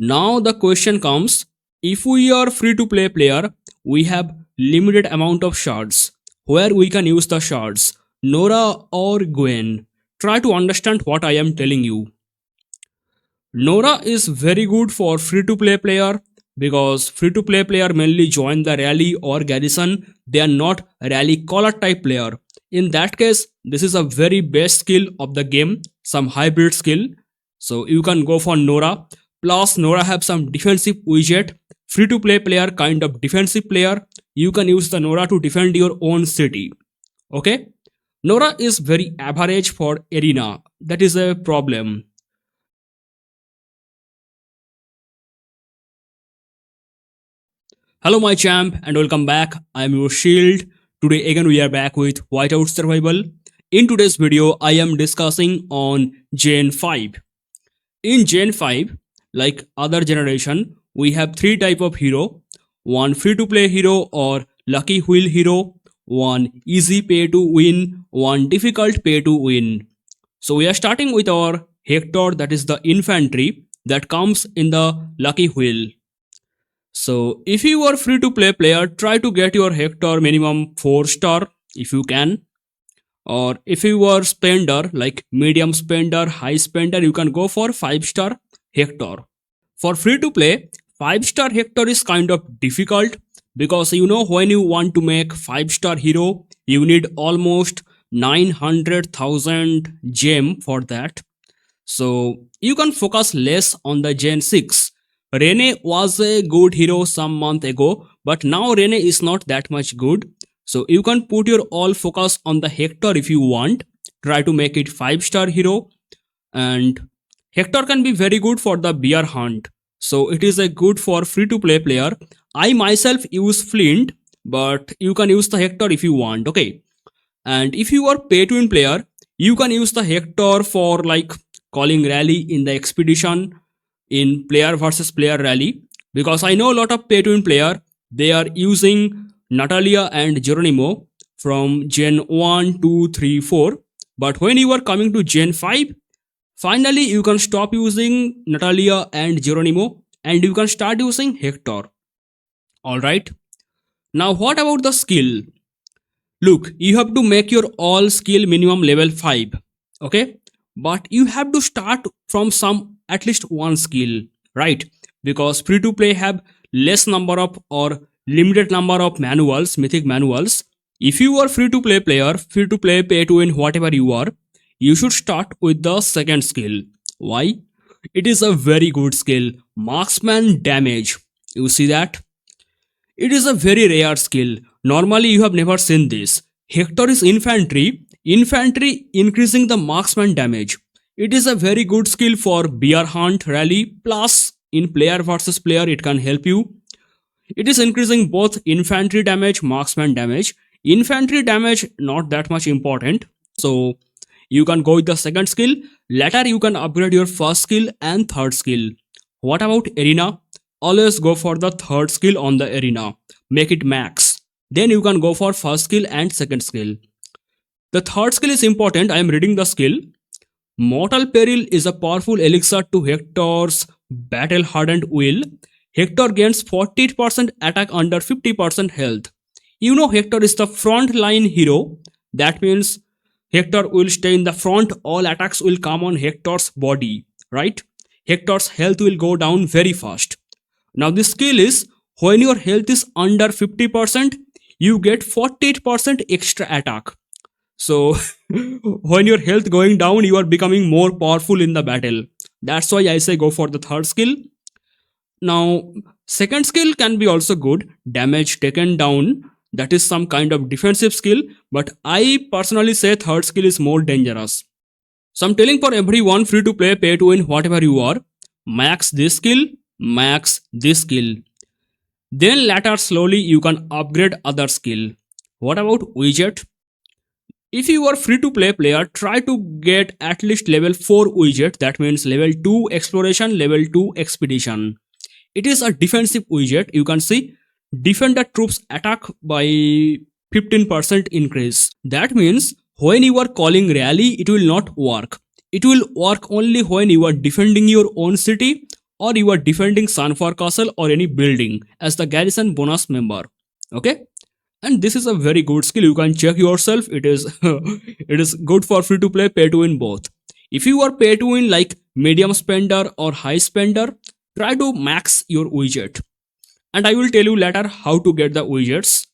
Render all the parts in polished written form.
Now the question comes, if we are free to play player, we have limited amount of shards. Where we can use the shards? Norah or Gwen? Try to understand what I am telling you. Norah is very good for free to play player because free to play player mainly join the rally or garrison. They are not rally caller type player. In that case, this is a very best skill of the game, some hybrid skill. So you can go for Norah. Plus Norah have some defensive widget. Free to play player kind of defensive player. You can use the Norah to defend your own city. Okay? Norah is very average for arena. That is a problem. Hello my champ and welcome back. I am your shield. Today again we are back with Whiteout survival. In today's video I am discussing on Gen 5. In Gen 5, like other generation, we have three type of hero. One free to play hero or lucky wheel hero, one easy pay to win, one difficult pay to win. So we are starting with our Hector, that is the infantry that comes in the lucky wheel. So if you are free to play player, try to get your Hector minimum 4 star if you can. Or if you are spender like medium spender, high spender, you can go for 5 star Hector. For free to play, 5 star Hector is kind of difficult because when you want to make 5 star hero, you need almost 900,000 gem for that. So you can focus less on the Gen 6. Reina was a good hero some month ago, but now Reina is not that much good. So you can put your all focus on the Hector if you want. Try to make it 5 star hero. And Hector can be very good for the bear hunt. So it is a good for free to play player. I myself use Flint, but you can use the Hector if you want. Okay. And if you are pay to win player, you can use the Hector for like calling rally in the expedition, in player versus player rally, because I know a lot of pay to win player, they are using Natalia and Geronimo from Gen 1, 2, 3, 4. But when you are coming to Gen 5, finally you can stop using Natalia and Geronimo and you can start using Hector. Alright. Now what about the skill? Look, you have to make your all skill minimum level 5. Okay. But you have to start from some at least one skill, right? Because free to play have less number of or limited number of manuals, mythic manuals. If you are free to play player, free to play pay to win whatever you are, you should start with the second skill. Why? It is a very good skill, Marksman damage. You see that? It is a very rare skill. Normally you have never seen this. Hector is infantry. Infantry increasing the marksman damage. It is a very good skill for bear hunt rally, plus in player versus player it can help you. It is increasing both infantry damage, marksman damage. Infantry damage not that much important, so you can go with the second skill. Later you can upgrade your first skill and third skill. What about arena? Always go for the third skill on the arena. Make it max. Then you can go for first skill and second skill. The third skill is important. I am reading the skill. Mortal Peril is a powerful elixir to Hector's battle hardened will. Hector gains 40% attack under 50% health. Hector is the front line hero. That means Hector will stay in the front. All attacks will come on Hector's body, right? Hector's health will go down very fast. Now this skill is when your health is under 50%, you get 48% extra attack. So when your health going down, you are becoming more powerful in the battle. That's why I say go for the third skill. Now, second skill can be also good. Damage taken down. That is some kind of defensive skill. But I personally say third skill is more dangerous. So I'm telling for everyone free to play, pay to win, whatever you are. Max this skill. Max this skill. Then later slowly you can upgrade other skill. What about widget? If you are free to play player, try to get at least level 4 widget. That means level 2 exploration, level 2 expedition. It is a defensive widget. You can see defend the troops attack by 15% increase. That means when you are calling rally, it will not work. It will work only when you are defending your own city or you are defending Sanfar Castle or any building as the garrison bonus member. Okay, and this is a very good skill. You can check yourself. It is it is good for free to play, pay to win both. If you are pay to win like medium spender or high spender, try to max your widget, and I will tell you later how to get the widgets.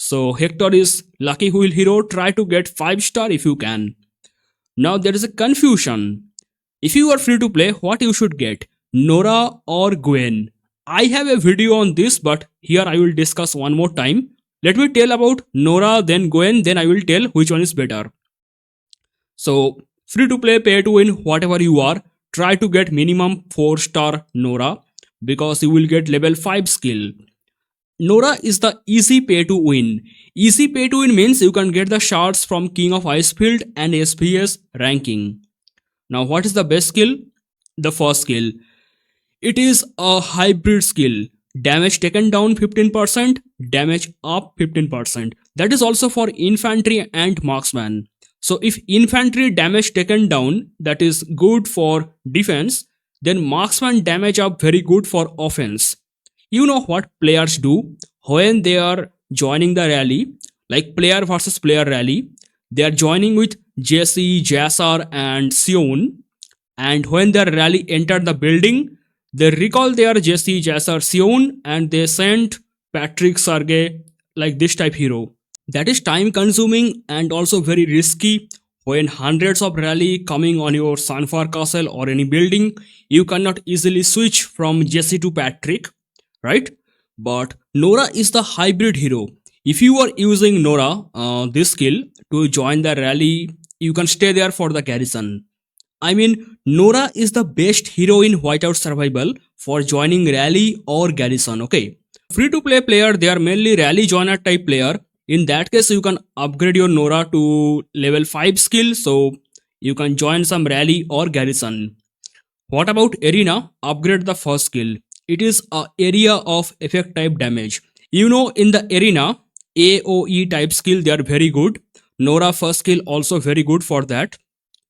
So Hector is lucky wheel hero. Try to get 5-star if you can. Now there is a confusion. If you are free to play, what you should get? Norah or Gwen? I have a video on this, but here I will discuss one more time. Let me tell about Norah, then Gwen, then I will tell which one is better. So free to play, pay to win, whatever you are, try to get minimum 4-star Norah because you will get level 5 skill. Norah is the easy pay to win. Easy pay to win means you can get the shards from King of Icefield and SPS ranking. Now what is the best skill? The first skill. It is a hybrid skill. Damage taken down 15%, damage up 15%. That is also for infantry and marksman. So if infantry damage taken down, that is good for defense, then marksman damage up very good for offense. You know what players do when they are joining the rally, like player versus player rally. They are joining with Jesse, Jassar and Sion, and when their rally entered the building, they recall their Jesse, Jassar, Sion and they sent Patrick, Sergey, like this type hero. That is time consuming and also very risky. When hundreds of rally coming on your Sanfar Castle or any building, you cannot easily switch from Jesse to Patrick, right? But Norah is the hybrid hero. If you are using Norah, this skill to join the rally, you can stay there for the garrison. I mean, Norah is the best hero in Whiteout survival for joining rally or garrison. Okay, free to play player, they are mainly rally joiner type player. In that case, you can upgrade your Norah to level 5 skill, so you can join some rally or garrison. What about arena? Upgrade the first skill. It is a area of effect type damage. You know, in the arena, AOE type skill, they are very good. Norah first skill also very good for that.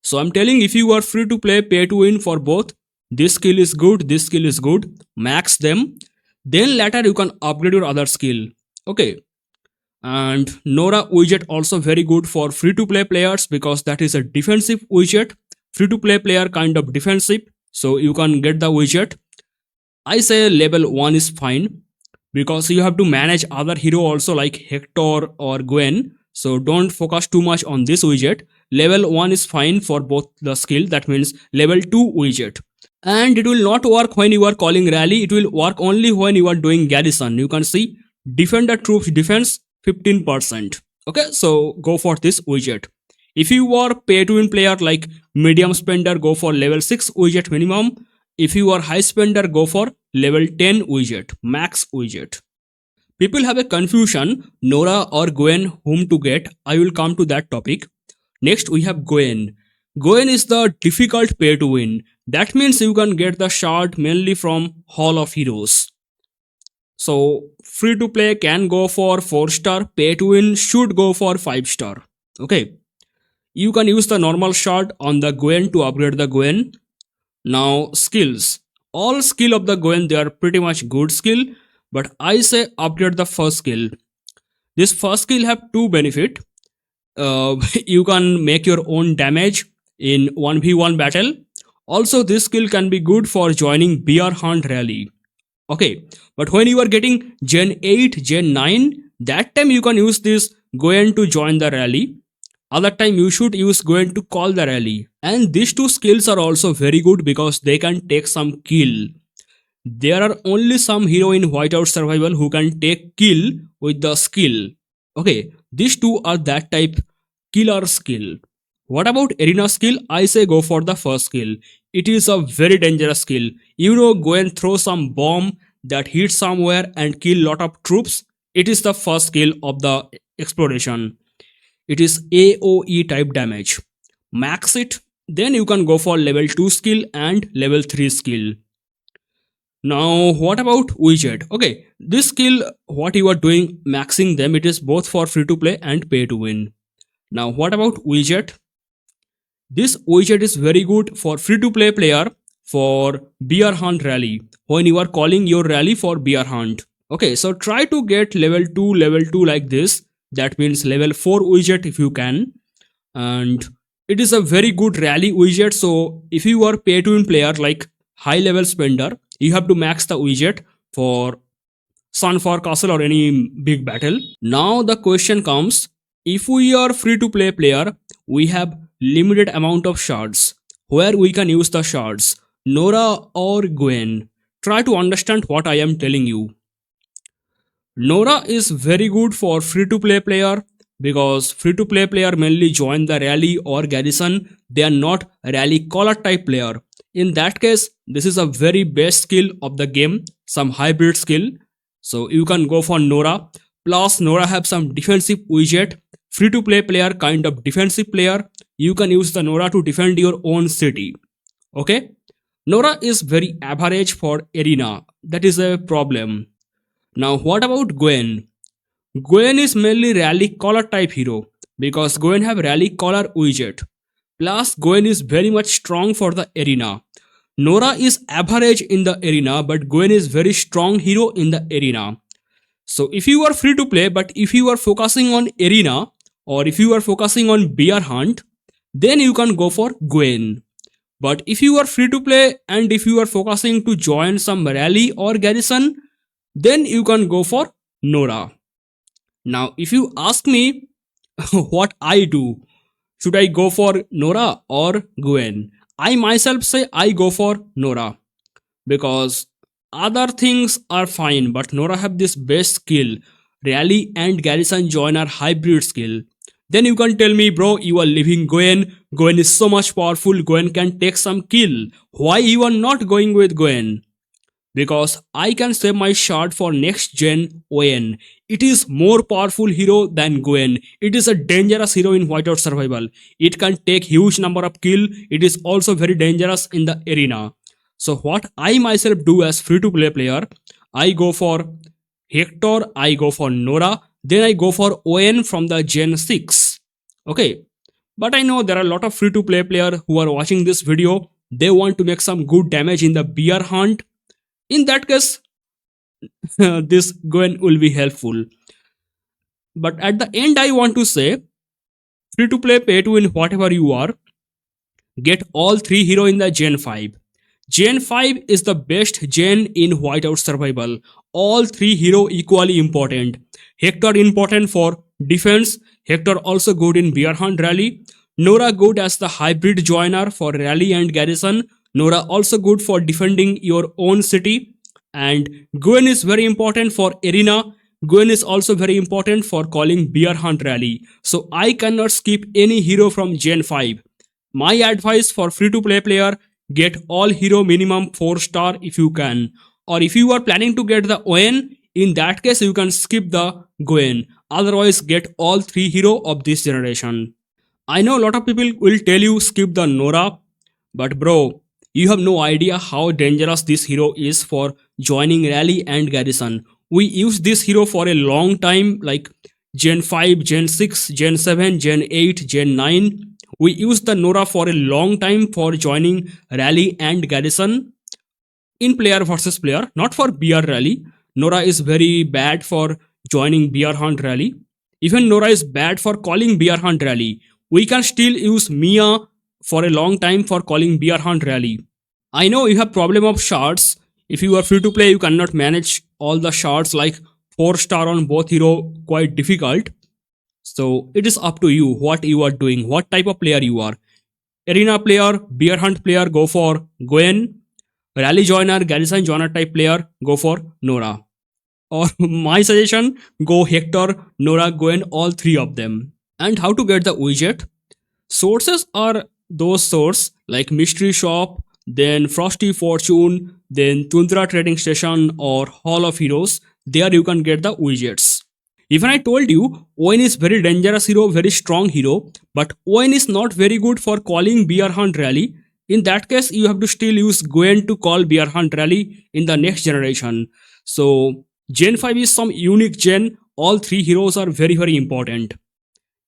So I'm telling, if you are free to play, pay to win for both, this skill is good, this skill is good, max them. Then later you can upgrade your other skill. Okay. And Norah widget also very good for free to play players because that is a defensive widget. Free to play player kind of defensive. So you can get the widget. I say level 1 is fine because you have to manage other hero also like Hector or Gwen. So don't focus too much on this widget. Level 1 is fine for both the skill. That means level 2 widget. And it will not work when you are calling rally. It will work only when you are doing garrison. You can see defender troops defense 15%. Okay, so go for this widget. If you are pay to win player like medium spender, go for level 6 widget minimum. If you are high spender, go for level 10 widget, max widget. People have a confusion, Norah or Gwen, whom to get. I will come to that topic. Next we have Gwen. Gwen is the difficult pay to win. That means you can get the shard mainly from Hall of Heroes. So free to play can go for 4-star, pay to win should go for 5-star. Okay. You can use the normal shard on the Gwen to upgrade the Gwen. Now skills. All skill of the Gwen, they are pretty much good skill. But I say upgrade the first skill. This first skill have two benefit. You can make your own damage in 1v1 battle. Also this skill can be good for joining bear hunt rally. Okay, but when you are getting Gen 8, Gen 9, that time you can use this Gwen to join the rally. Other time you should use Gwen to call the rally. And these two skills are also very good because they can take some kill. There are only some hero in Whiteout survival who can take kill with the skill. Okay, these two are that type killer skill. What about arena skill? I say go for the first skill. It is a very dangerous skill. You know, go and throw some bomb that hits somewhere and kill lot of troops. It is the first skill of the exploration. It is AOE type damage. Max it. Then you can go for level 2 skill and level 3 skill. Now what about widget? Okay, this skill, what you are doing, maxing them, it is both for free to play and pay to win. Now what about widget? This widget is very good for free to play player. for bear hunt rally when you are calling your rally for bear hunt. Okay, so try to get level 2 like this. That means level 4 widget if you can. And it is a very good rally widget. So if you are pay to win player like high level spender, you have to max the widget for Sunfar Castle or any big battle. Now the question comes, if we are free to play player, we have limited amount of shards. Where we can use the shards? Norah or Gwen? Try to understand what I am telling you. Norah is very good for free to play player because free to play player mainly join the rally or garrison. They are not rally caller type player. In that case, this is a very best skill of the game, some hybrid skill. So you can go for Norah. Plus Norah have some defensive widget. Free to play player kind of defensive player. You can use the Norah to defend your own city. Okay. Norah is very average for arena. That is a problem. Now what about Gwen? Gwen is mainly rally caller type hero because Gwen have rally caller widget. Plus Gwen is very much strong for the arena. Norah is average in the arena but Gwen is very strong hero in the arena. So if you are free to play but if you are focusing on arena or if you are focusing on bear hunt, then you can go for Gwen. But if you are free to play and if you are focusing to join some rally or garrison, then you can go for Norah. Now if you ask me what I do, should I go for Norah or Gwen? I myself say I go for Norah because other things are fine but Norah have this best skill. Rally and garrison join are hybrid skill. Then you can tell me, bro, you are leaving Gwen. Gwen is so much powerful. Gwen can take some kill. Why you are not going with Gwen? Because I can save my shard for next gen Gwen. It is more powerful hero than Gwen. It is a dangerous hero in Whiteout survival. It can take huge number of kill. It is also very dangerous in the arena. So what I myself do as free to play player, I go for Hector, I go for Norah, then I go for Gwen from the Gen 6. Okay. But I know there are a lot of free to play player who are watching this video. They want to make some good damage in the bear hunt. In that case, this Gwen will be helpful. But at the end, I want to say, free to play, pay to win whatever you are, get all 3 hero in the Gen 5. Gen 5 is the best gen in Whiteout survival. All 3 hero equally important. Hector important for defense. Hector also good in bear hunt rally. Norah good as the hybrid joiner for rally and garrison. Norah also good for defending your own city. And Gwen is very important for arena. Gwen is also very important for calling bear hunt rally. So I cannot skip any hero from Gen 5. My advice for free to play player, get all hero minimum 4 star if you can. Or if you are planning to get the Gwen, in that case you can skip the Gwen. Otherwise get all 3 hero of this generation. I know a lot of people will tell you skip the Norah. But bro, you have no idea how dangerous this hero is for joining rally and garrison. We use this hero for a long time like Gen 5, Gen 6, Gen 7, Gen 8, Gen 9. We use the Norah for a long time for joining rally and garrison in player versus player, not for bear rally. Norah is very bad for joining bear hunt rally. Even Norah is bad for calling bear hunt rally. We can still use Mia for a long time for calling bear hunt rally. I know you have problem of shards. If you are free to play, you cannot manage all the shards like 4 star on both hero, quite difficult. So it is up to you what you are doing, what type of player you are. Arena player, bear hunt player, go for Gwen. Rally joiner, garrison joiner type player, go for Norah. Or my suggestion, go Hector, Norah, Gwen, all 3 of them. And how to get the widget? Sources are those sources like Mystery Shop, then Frosty Fortune, then Tundra Trading Station or Hall of Heroes. There you can get the widgets. Even I told you, Gwen is very dangerous hero, very strong hero, but Gwen is not very good for calling bear hunt rally. In that case, you have to still use Gwen to call bear hunt rally in the next generation. So Gen 5 is some unique gen. All 3 heroes are very important.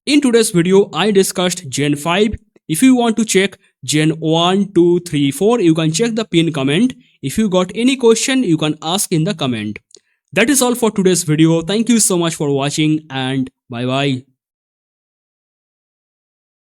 In today's video, I discussed Gen 5. If you want to check Gen 1, 2, 3, 4, you can check the pin comment. If you got any question, you can ask in the comment. That is all for today's video. Thank you so much for watching and bye bye.